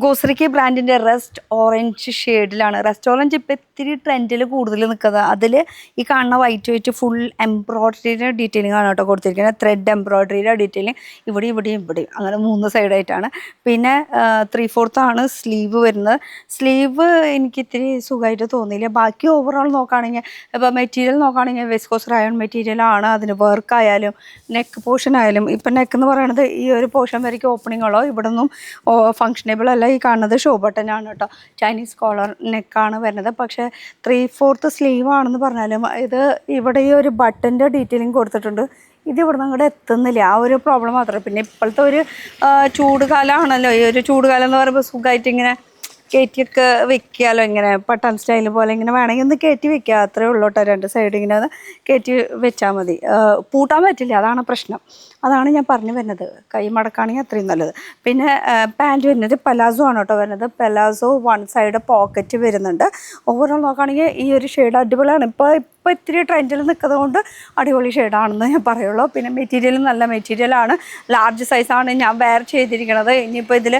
ഗോസ്രിക്കി ബ്രാൻഡിൻ്റെ rest orange ഷെയ്ഡിലാണ്. Rest orange ഇപ്പോൾ ഇത്തിരി ട്രെൻഡിൽ കൂടുതൽ നിൽക്കുന്നത്. അതിൽ ഈ കാണുന്ന വൈറ്റ് ഫുൾ എംബ്രോയ്ഡറിയുടെ ഡീറ്റെയിലിംഗ് ആണ് കേട്ടോ കൊടുത്തിരിക്കുന്നത്. ത്രെഡ് എംബ്രോയ്ഡറിയുടെ ഡീറ്റെയിലിംഗ് ഇവിടെയും അങ്ങനെ 3 സൈഡായിട്ടാണ്. പിന്നെ 3/4 ആണ് സ്ലീവ് വരുന്നത്. സ്ലീവ് എനിക്ക് ഇത്തിരി സുഖമായിട്ട് തോന്നിയില്ല. ബാക്കി ഓവറോൾ നോക്കുകയാണെങ്കിൽ ഇപ്പോൾ മെറ്റീരിയൽ നോക്കുകയാണെങ്കിൽ വിസ്കോസ് റയോൺ മെറ്റീരിയലാണ്. അതിന് വർക്കായാലും നെക്ക് പോർഷൻ ആയാലും, ഇപ്പം നെക്ക് എന്ന് പറയുന്നത് ഈ ഒരു പോർഷൻ വരയ്ക്ക് ഓപ്പണിംഗ് ഉള്ളോ, ഇവിടെ നിന്നും ഫങ്ഷനബിൾ അല്ല. ഈ കാണുന്നത് ഷോ ബട്ടനാണ് കേട്ടോ. ചൈനീസ് കോളർ നെക്കാണ് വരുന്നത്. പക്ഷേ 3/4 സ്ലീവ് ആണെന്ന് പറഞ്ഞാലും ഇത് ഇവിടെ ഈ ഒരു ബട്ടൻ്റെ ഡീറ്റെയിലിംഗ് കൊടുത്തിട്ടുണ്ട്. ഇത് ഇവിടെ നിന്ന് അങ്ങോട്ട് എത്തുന്നില്ല. ആ ഒരു പ്രോബ്ലം മാത്രമേ. പിന്നെ ഇപ്പോഴത്തെ ഒരു ചൂടുകാലമാണല്ലോ. ഈ ഒരു ചൂടുകാലം എന്ന് പറയുമ്പോൾ സുഖമായിട്ട് ഇങ്ങനെ കയറ്റിയൊക്കെ വെക്കാമല്ലോ. ഇങ്ങനെ പട്ടൺ സ്റ്റൈൽ പോലെ ഇങ്ങനെ വേണമെങ്കിൽ ഒന്ന് കയറ്റി വെക്കുക. അത്രേ ഉള്ളൂ കേട്ടോ. 2 സൈഡ് ഇങ്ങനെ കയറ്റി വെച്ചാൽ മതി. പൂട്ടാൻ പറ്റില്ല, അതാണ് പ്രശ്നം. അതാണ് ഞാൻ പറഞ്ഞു വരുന്നത്. കൈ മടക്കുകയാണെങ്കിൽ അത്രയും നല്ലത്. പിന്നെ പാൻറ്റ് വരുന്നത് പലാസോ ആണ് കേട്ടോ വരുന്നത്. പലാസോ 1 സൈഡ് പോക്കറ്റ് വരുന്നുണ്ട്. ഓവറോൾ നോക്കുകയാണെങ്കിൽ ഈ ഒരു ഷെയ്ഡ് അടിപൊളിയാണ്. ഇപ്പോൾ ഇത്തിരി ട്രെൻഡിൽ നിൽക്കുന്നത് കൊണ്ട് അടിപൊളി ഷെയ്ഡാണെന്ന് ഞാൻ പറയുള്ളൂ. പിന്നെ മെറ്റീരിയലും നല്ല മെറ്റീരിയലാണ്. ലാർജ് സൈസാണ് ഞാൻ വെയർ ചെയ്തിരിക്കുന്നത്. ഇനിയിപ്പോൾ ഇതിൽ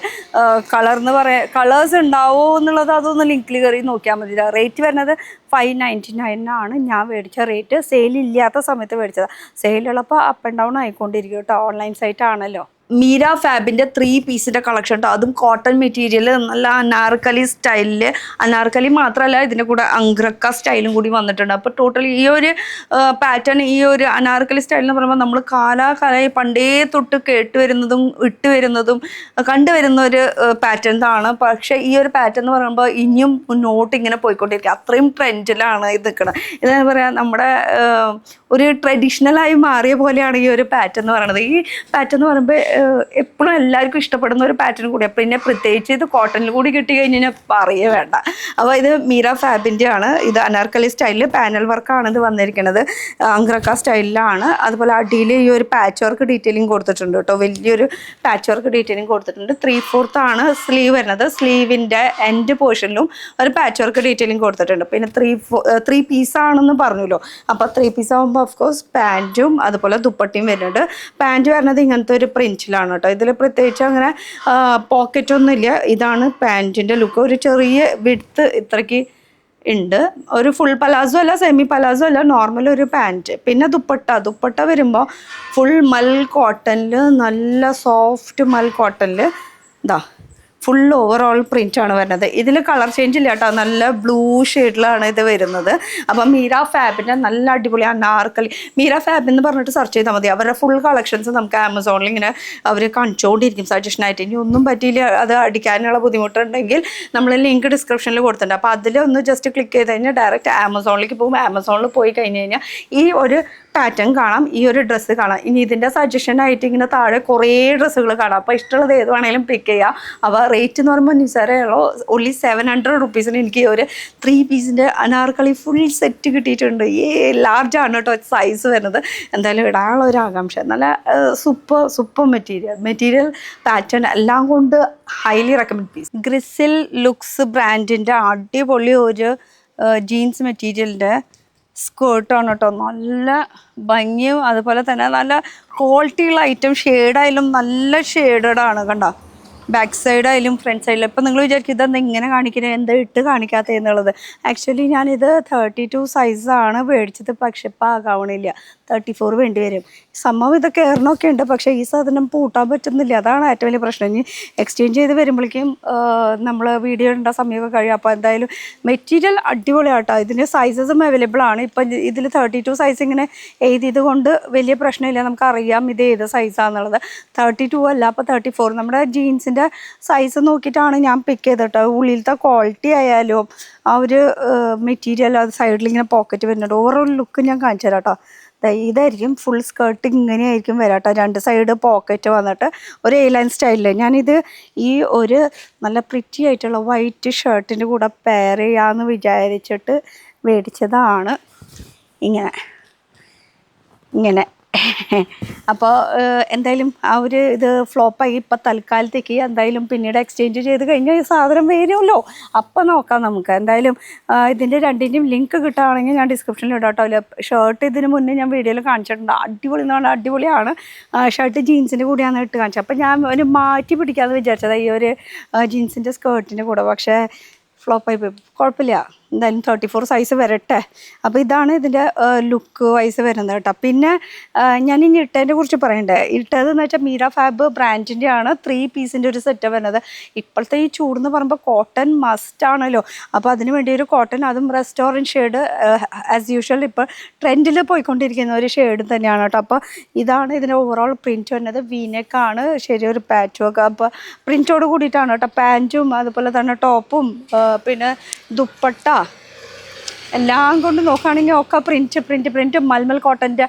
കളേഴ്സ് ഉണ്ടാവുമോ എന്നുള്ളത് അതൊന്ന് ലിങ്കിൽ കയറി നോക്കിയാൽ മതി. റേറ്റ് വരുന്നത് 599 ആണ് ഞാൻ മേടിച്ച റേറ്റ്. സെയിലില്ലാത്ത സമയത്ത് മേടിച്ചതാണ്. സെയിലുള്ളപ്പോൾ അപ്പ് ആൻഡ് ഡൗൺ ആയിക്കൊണ്ടിരിക്കും കേട്ടോ. ഓൺലൈൻ സൈറ്റ് ആണല്ലോ. മീര ഫാബിൻ്റെ 3 പീസിൻ്റെ കളക്ഷൻ കേട്ടോ. അതും കോട്ടൺ മെറ്റീരിയൽ, നല്ല അനാർക്കലി സ്റ്റൈലിൽ. അനാർക്കലി മാത്രമല്ല, ഇതിൻ്റെ കൂടെ അങ്ക്രക്ക സ്റ്റൈലും കൂടി വന്നിട്ടുണ്ട്. അപ്പോൾ ടോട്ടൽ ഈ ഒരു പാറ്റേൺ, ഈ ഒരു അനാർക്കലി സ്റ്റൈൽ എന്ന് പറയുമ്പോൾ നമ്മൾ കാലാകാലമായി പണ്ടേ തൊട്ട് കേട്ടുവരുന്നതും ഇട്ടുവരുന്നതും കണ്ടുവരുന്ന ഒരു പാറ്റേൺ ആണ്. പക്ഷേ ഈ ഒരു പാറ്റേൺ എന്ന് പറയുമ്പോൾ ഇനിയും മുന്നോട്ട് ഇങ്ങനെ പോയിക്കൊണ്ടിരിക്കുക. അത്രയും ട്രെൻഡിലാണ് ഇത് നിൽക്കുന്നത്. ഇതെന്ന് പറയാം, നമ്മുടെ ഒരു ട്രഡീഷണലായി മാറിയ പോലെയാണ് ഈ ഒരു പാറ്റേൺ എന്ന് പറയുന്നത്. ഈ പാറ്റേൺ എന്ന് പറയുമ്പോൾ എപ്പോഴും എല്ലാവർക്കും ഇഷ്ടപ്പെടുന്ന ഒരു പാറ്റേൺ കൂടിയാണ്. പിന്നെ പ്രത്യേകിച്ച് ഇത് കോട്ടണിൽ കൂടി കിട്ടി കഴിഞ്ഞാൽ പറയേ വേണ്ട. അപ്പോൾ ഇത് മീര ഫാബിൻ്റെ ആണ്. ഇത് അനാർക്കലി സ്റ്റൈലിൽ പാനൽ വർക്കാണ് ഇത് വന്നിരിക്കുന്നത്. അങ്ക്രക്ക സ്റ്റൈലിലാണ്. അതുപോലെ അടിയിൽ ഈ ഒരു പാച്ച് വർക്ക് ഡീറ്റെയിലിംഗ് കൊടുത്തിട്ടുണ്ട് കേട്ടോ. വലിയൊരു പാച്ച് വർക്ക് ഡീറ്റെയിലിംഗ് കൊടുത്തിട്ടുണ്ട്. 3/4 ആണ് സ്ലീവ് വരുന്നത്. സ്ലീവിൻ്റെ എൻഡ് പോർഷനിലും ഒരു പാച്ച് വർക്ക് ഡീറ്റെയിലിംഗ് കൊടുത്തിട്ടുണ്ട്. പിന്നെ 3 പീസാണെന്ന് പറഞ്ഞല്ലോ. അപ്പോൾ 3 പീസ് ആകുമ്പോൾ ഓഫ്കോഴ്സ് പാൻറ്റും അതുപോലെ ദുപ്പട്ടിയും വരുന്നുണ്ട്. പാൻറ്റ് വരുന്നത് ഇങ്ങനത്തെ ഒരു പ്രിൻറ്റിലാണ് കേട്ടോ. ഇതിൽ പ്രത്യേകിച്ച് അങ്ങനെ പോക്കറ്റൊന്നും ഇല്ല. ഇതാണ് പാൻറ്റിൻ്റെ ലുക്ക്. ഒരു ചെറിയ വിഡ്ത്ത് ഇത്രയ്ക്ക് ഉണ്ട്. ഒരു ഫുൾ പലാസോ അല്ല, സെമി പലാസോ അല്ല, നോർമൽ ഒരു പാൻറ്റ്. പിന്നെ ദുപ്പട്ട വരുമ്പോൾ ഫുൾ മൽ കോട്ടണിൽ, നല്ല സോഫ്റ്റ് മൽ കോട്ടണിൽ ഇതാ ഫുൾ ഓവറോൾ പ്രിൻ്റാണ് വരുന്നത്. ഇതിൽ കളർ ചേഞ്ച് ഇല്ല കേട്ടോ. നല്ല ബ്ലൂ ഷെയ്ഡിലാണ് ഇത് വരുന്നത്. അപ്പം മീര ഫാബിൻ്റെ നല്ല അടിപൊളി അനാർക്കലി. മീര ഫാബ് എന്ന് പറഞ്ഞിട്ട് സെർച്ച് ചെയ്താൽ മതി. അവരുടെ ഫുൾ കളക്ഷൻസ് നമുക്ക് ആമസോണിൽ ഇങ്ങനെ അവർ കാണിച്ചുകൊണ്ടിരിക്കും സജഷനായിട്ട്. ഇനി ഒന്നും പറ്റിയില്ല, അത് അടിക്കാനുള്ള ബുദ്ധിമുട്ടുണ്ടെങ്കിൽ നമ്മൾ ലിങ്ക് ഡിസ്ക്രിപ്ഷനിൽ കൊടുത്തിട്ടുണ്ട്. അപ്പോൾ അതിലൊന്ന് ജസ്റ്റ് ക്ലിക്ക് ചെയ്ത് കഴിഞ്ഞാൽ ഡയറക്റ്റ് ആമസോണിലേക്ക് പോകും. ആമസോണിൽ പോയി കഴിഞ്ഞ് കഴിഞ്ഞാൽ ഈ ഒരു പാറ്റേൺ കാണാം, ഈ ഒരു ഡ്രസ്സ് കാണാം. ഇനി ഇതിൻ്റെ സജഷനായിട്ട് ഇങ്ങനെ താഴെ കുറേ ഡ്രസ്സുകൾ കാണാം. അപ്പോൾ ഇഷ്ടമുള്ളത് ഏത് വേണമെങ്കിലും പിക്ക് ചെയ്യാം. അപ്പോൾ റേറ്റ് എന്ന് പറയുമ്പോൾ നിസാരമുള്ളൂ. ഓൺലി 700 റുപ്പീസിന് എനിക്ക് ഒരു 3 പീസിൻ്റെ അനാർക്കലി ഫുൾ സെറ്റ് കിട്ടിയിട്ടുണ്ട്. ലാർജ് ആണ് കേട്ടോ സൈസ് വരുന്നത്. എന്തായാലും ഇടാനുള്ള ഒരു ആകാംക്ഷ. നല്ല സൂപ്പർ മെറ്റീരിയൽ പാറ്റേൺ എല്ലാം കൊണ്ട് ഹൈലി റെക്കമെൻഡ് പീസ്. ഗ്രിസിൽ ലുക്സ് ബ്രാൻഡിൻ്റെ അടിപൊളി ഒരു ജീൻസ് മെറ്റീരിയലിൻ്റെ സ്കേർട്ടാണ് കേട്ടോ. നല്ല ഭംഗിയും അതുപോലെ തന്നെ നല്ല ക്വാളിറ്റിയുള്ള ഐറ്റം. ഷെയ്ഡായാലും നല്ല ഷെയ്ഡാണ് കണ്ടോ. ബാക്ക് സൈഡായാലും ഫ്രണ്ട് സൈഡിലും. ഇപ്പം നിങ്ങൾ വിചാരിക്കും ഇതെന്താ ഇങ്ങനെ കാണിക്കുന്നത്, എന്താ ഇട്ട് കാണിക്കാത്തത് എന്നുള്ളത്. ആക്ച്വലി ഞാനിത് 32 സൈസാണ് മേടിച്ചത്. പക്ഷെ ഇപ്പം ആകാവണില്ല, 34 വേണ്ടി വരും. സംഭവം ഇതൊക്കെ ഏറണമൊക്കെ ഉണ്ട്, പക്ഷേ ഈ സാധനം പൂട്ടാൻ പറ്റുന്നില്ല. അതാണ് ഏറ്റവും വലിയ പ്രശ്നം. ഇനി എക്സ്ചേഞ്ച് ചെയ്ത് വരുമ്പോഴേക്കും നമ്മൾ വീഡിയോ ഇടേണ്ട സമയമൊക്കെ കഴിയും. അപ്പോൾ എന്തായാലും മെറ്റീരിയൽ അടിപൊളിയാട്ടോ. ഇതിൻ്റെ സൈസസും അവൈലബിൾ ആണ്. ഇപ്പം ഇതിൽ 32 സൈസ് ഇങ്ങനെ എഴുതിയത് കൊണ്ട് വലിയ പ്രശ്നമില്ല. നമുക്കറിയാം ഇത് ഏത് സൈസാണെന്നുള്ളത്. 32 അല്ല, അപ്പോൾ 34. നമ്മുടെ ജീൻസിൻ്റെ സൈസ് നോക്കിയിട്ടാണ് ഞാൻ പിക്ക് ചെയ്തിട്ടോ. ഉള്ളിലത്തെ ക്വാളിറ്റി ആയാലും ആ ഒരു മെറ്റീരിയൽ, അത് സൈഡിലിങ്ങനെ പോക്കറ്റ് വരുന്നുണ്ട്. ഓവറോൾ ലുക്ക് ഞാൻ കാണിച്ചു തരാം കേട്ടോ. ഇതായിരിക്കും ഫുൾ സ്കേർട്ട് ഇങ്ങനെയായിരിക്കും വരാട്ടോ. 2 സൈഡ് പോക്കറ്റ് വന്നിട്ട് ഒരു എ-ലൈൻ സ്റ്റൈലിൽ. ഞാനിത് ഈ ഒരു നല്ല പ്രിറ്റി ആയിട്ടുള്ള വൈറ്റ് ഷർട്ടിൻ്റെ കൂടെ പെയർ ചെയ്യാമെന്ന് വിചാരിച്ചിട്ട് മേടിച്ചതാണ്. ഇങ്ങനെ അപ്പോൾ എന്തായാലും ആ ഒരു ഇത് ഫ്ലോപ്പായി. ഇപ്പം തൽക്കാലത്തേക്ക് എന്തായാലും പിന്നീട് എക്സ്ചേഞ്ച് ചെയ്ത് കഴിഞ്ഞാൽ ഈ സാധനം വരുമല്ലോ, അപ്പം നോക്കാം നമുക്ക്. എന്തായാലും ഇതിൻ്റെ രണ്ടിൻ്റെയും ലിങ്ക് കിട്ടുകയാണെങ്കിൽ ഞാൻ ഡിസ്ക്രിപ്ഷനിൽ ഇടാം കേട്ടോ. ഷർട്ട് ഇതിന് മുന്നേ ഞാൻ വീഡിയോയിൽ കാണിച്ചിട്ടുണ്ട്, അടിപൊളി എന്ന് പറഞ്ഞാൽ അടിപൊളിയാണ്. ഷർട്ട് ജീൻസിൻ്റെ കൂടെയാണ് ഇട്ട് കാണിച്ചത്. അപ്പം ഞാൻ ഒരു മാറ്റി പിടിക്കാമെന്ന് വിചാരിച്ചത് ഈ ഒരു ജീൻസിൻ്റെ സ്കേർട്ടിൻ്റെ കൂടെ, പക്ഷേ ഫ്ലോപ്പായി പോയി. കുഴപ്പമില്ല, എന്തായാലും 34 സൈസ് വരട്ടെ. അപ്പോൾ ഇതാണ് ഇതിൻ്റെ ലുക്ക് വൈസ് വരുന്നത് കേട്ടോ. പിന്നെ ഞാൻ ഇനി ഇട്ടതിനെ കുറിച്ച് പറയണ്ടേ. ഇട്ടതെന്ന് വെച്ചാൽ മീര ഫാബ് ബ്രാൻഡിൻ്റെ ആണ് 3 പീസിൻ്റെ ഒരു സെറ്റ് വരുന്നത്. ഇപ്പോഴത്തെ ഈ ചൂടെന്ന് പറയുമ്പോൾ കോട്ടൺ മസ്റ്റ് ആണല്ലോ, അപ്പോൾ അതിന് വേണ്ടി ഒരു കോട്ടൺ, അതും റെസ്റ്റോറൻറ്റ് ഷെയ്ഡ് ആസ് യൂഷ്വൽ ഇപ്പോൾ ട്രെൻഡിൽ പോയിക്കൊണ്ടിരിക്കുന്ന ഒരു ഷെയ്ഡ് തന്നെയാണ് കേട്ടോ. അപ്പോൾ ഇതാണ് ഇതിൻ്റെ ഓവറോൾ പ്രിൻറ്റ് വരുന്നത്. വീനെക്കാണ്, ശരി ഒരു പാച്ച് വർക്ക്. അപ്പോൾ പ്രിൻറ്റോട് കൂടിയിട്ടാണ് കേട്ടോ. പാൻറ്റും അതുപോലെ തന്നെ ടോപ്പും പിന്നെ ദുപ്പട്ട എല്ലാം കൊണ്ട് നോക്കുകയാണെങ്കിൽ ഒക്കെ പ്രിൻറ്റ് മൽമൽ കോട്ടൻ്റെ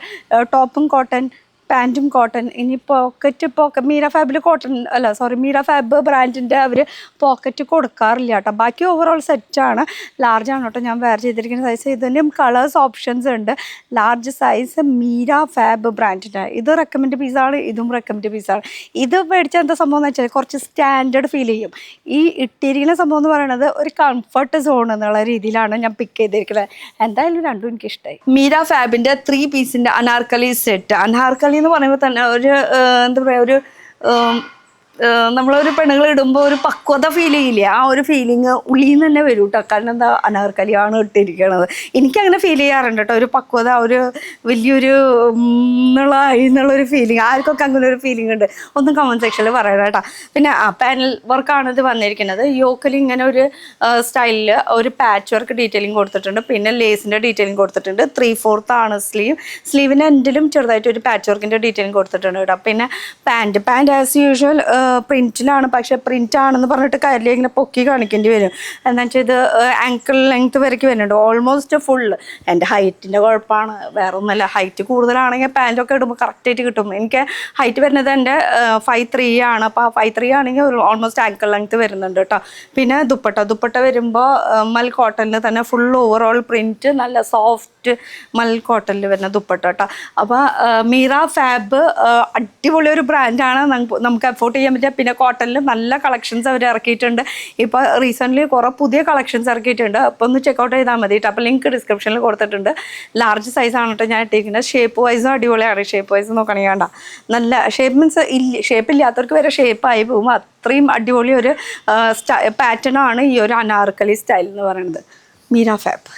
ടോപ്പും കോട്ടൺ, പാൻറ്റും കോട്ടൺ. ഇനി പോക്കറ്റ് മീര ഫാബിൽ കോട്ടൺ അല്ല സോറി മീര ഫാബ് ബ്രാൻഡിൻ്റെ അവർ പോക്കറ്റ് കൊടുക്കാറില്ല കേട്ടോ. ബാക്കി ഓവറോൾ സെറ്റാണ്. ലാർജാണ് കേട്ടോ ഞാൻ വെയർ ചെയ്തിരിക്കുന്ന സൈസ്. ഇതിൻ്റെയും കളേഴ്സ് ഓപ്ഷൻസ് ഉണ്ട്. ലാർജ് സൈസ് മീര ഫാബ് ബ്രാൻഡിൻ്റെ. ഇത് റെക്കമെൻഡ് പീസാണ്, ഇതും റെക്കമെൻഡ് പീസാണ്. ഇത് മേടിച്ചാൽ എന്താ സംഭവം എന്ന് വെച്ചാൽ കുറച്ച് സ്റ്റാൻഡേർഡ് ഫീൽ ചെയ്യും. ഈ ഇട്ടിരിക്കുന്ന സംഭവം എന്ന് പറയുന്നത് ഒരു കംഫർട്ട് സോൺ എന്നുള്ള രീതിയിലാണ് ഞാൻ പിക്ക് ചെയ്തിരിക്കുന്നത്. എന്തായാലും രണ്ടും എനിക്കിഷ്ടമായി. മീര ഫാബിൻ്റെ 3 പീസിൻ്റെ അനാർക്കലി സെറ്റ്. അനാർക്കലി എന്ന് പറയുമ്പോൾ തന്നെ ഒരു എന്താ പറയുക, ഒരു നമ്മളൊരു പെണ്ണുങ്ങൾ ഇടുമ്പോൾ ഒരു പക്വത ഫീൽ ചെയ്യില്ലേ, ആ ഒരു ഫീലിങ് ഉള്ളിൽ നിന്ന് തന്നെ വരും കേട്ടോ. കാരണം എന്താ, അനാർക്കലിയാണ് ഇട്ടിരിക്കണത്. എനിക്കങ്ങനെ ഫീൽ ചെയ്യാറുണ്ട് കേട്ടോ, ഒരു പക്വത, ഒരു വലിയൊരു എന്നുള്ളൊരു ഫീലിംഗ്. ആർക്കൊക്കെ അങ്ങനെ ഒരു ഫീലിംഗ് ഉണ്ട് ഒന്നും കമൻറ്റ് സെക്ഷനിൽ പറയണം കേട്ടോ. പിന്നെ പാനൽ വർക്കാണ് ഇത് വന്നിരിക്കുന്നത്. യോക്കിൽ ഇങ്ങനെ ഒരു സ്റ്റൈലിൽ ഒരു പാച്ച് വർക്ക് ഡീറ്റെയിലിംഗ് കൊടുത്തിട്ടുണ്ട്. പിന്നെ ലേസിൻ്റെ ഡീറ്റെയിലിംഗ് കൊടുത്തിട്ടുണ്ട്. 3/4 ആണ് സ്ലീവിൻ്റെ എൻഡിലും ചെറുതായിട്ട് ഒരു പാച്ച് വർക്കിൻ്റെ ഡീറ്റെയിലിംഗ് കൊടുത്തിട്ടുണ്ട് കേട്ടോ. പിന്നെ പാൻറ്റ് ആസ് യൂഷ്വൽ പ്രിൻറ്റിലാണ്, പക്ഷെ പ്രിൻ്റ് ആണെന്ന് പറഞ്ഞിട്ട് കാര്യമില്ല, ഇങ്ങനെ പൊക്കി കാണിക്കേണ്ടി വരും. എന്താ വെച്ചാൽ ഇത് ആങ്കിൾ ലെങ്ത് വരയ്ക്ക് വരുന്നുണ്ട്, ഓൾമോസ്റ്റ് ഫുള്ള്. എൻ്റെ ഹൈറ്റിൻ്റെ കുഴപ്പമാണ്, വേറെ ഒന്നുമല്ല. ഹൈറ്റ് കൂടുതലാണെങ്കിൽ പാൻറ്റൊക്കെ ഇടുമ്പോൾ കറക്റ്റായിട്ട് കിട്ടും. എനിക്ക് ഹൈറ്റ് വരുന്നത് എൻ്റെ 5'3" ആണ്. അപ്പോൾ 5'3" ആണെങ്കിൽ ഓൾമോസ്റ്റ് ആങ്കിൾ ലെങ്ത് വരുന്നുണ്ട് കേട്ടോ. പിന്നെ ദുപ്പട്ട വരുമ്പോൾ മൽ കോട്ടണിൽ തന്നെ ഫുൾ ഓവറോൾ പ്രിൻറ്റ്, നല്ല സോഫ്റ്റ് മൽ കോട്ടണിൽ വരുന്ന ദുപ്പട്ട കേട്ടോ. അപ്പോൾ മീര ഫാബ് അടിപൊളി ഒരു ബ്രാൻഡാണ്, നമുക്ക് അഫോർഡ് ചെയ്യാൻ പറ്റുക. പിന്നെ കോട്ടണിൽ നല്ല കളക്ഷൻസ് അവർ ഇറക്കിയിട്ടുണ്ട്. ഇപ്പോൾ റീസെൻ്റ്ലി കുറേ പുതിയ കളക്ഷൻസ് ഇറക്കിയിട്ടുണ്ട്. അപ്പോൾ ഒന്ന് ചെക്കൗട്ട് ചെയ്താൽ മതി കേട്ടോ. അപ്പോൾ ലിങ്ക് ഡിസ്ക്രിപ്ഷനിൽ കൊടുത്തിട്ടുണ്ട്. ലാർജ് സൈസാണ് കേട്ടോ ഞാൻ ഇട്ടിരിക്കുന്നത്. ഷേപ്പ് വൈസും അടിപൊളിയാണ്. ഷേപ്പ് വൈസ് നോക്കണമെങ്കിൽ വേണ്ട, നല്ല ഷേപ്പ് മീൻസ് ഷേപ്പ് ഇല്ലാത്തവർക്ക് വരെ ഷേപ്പായി പോകും. അത്രയും അടിപൊളി ഒരു പാറ്റേൺ ആണ് ഈ ഒരു അനാർക്കലി സ്റ്റൈൽ എന്ന് പറയുന്നത്. മീര ഫാബ്.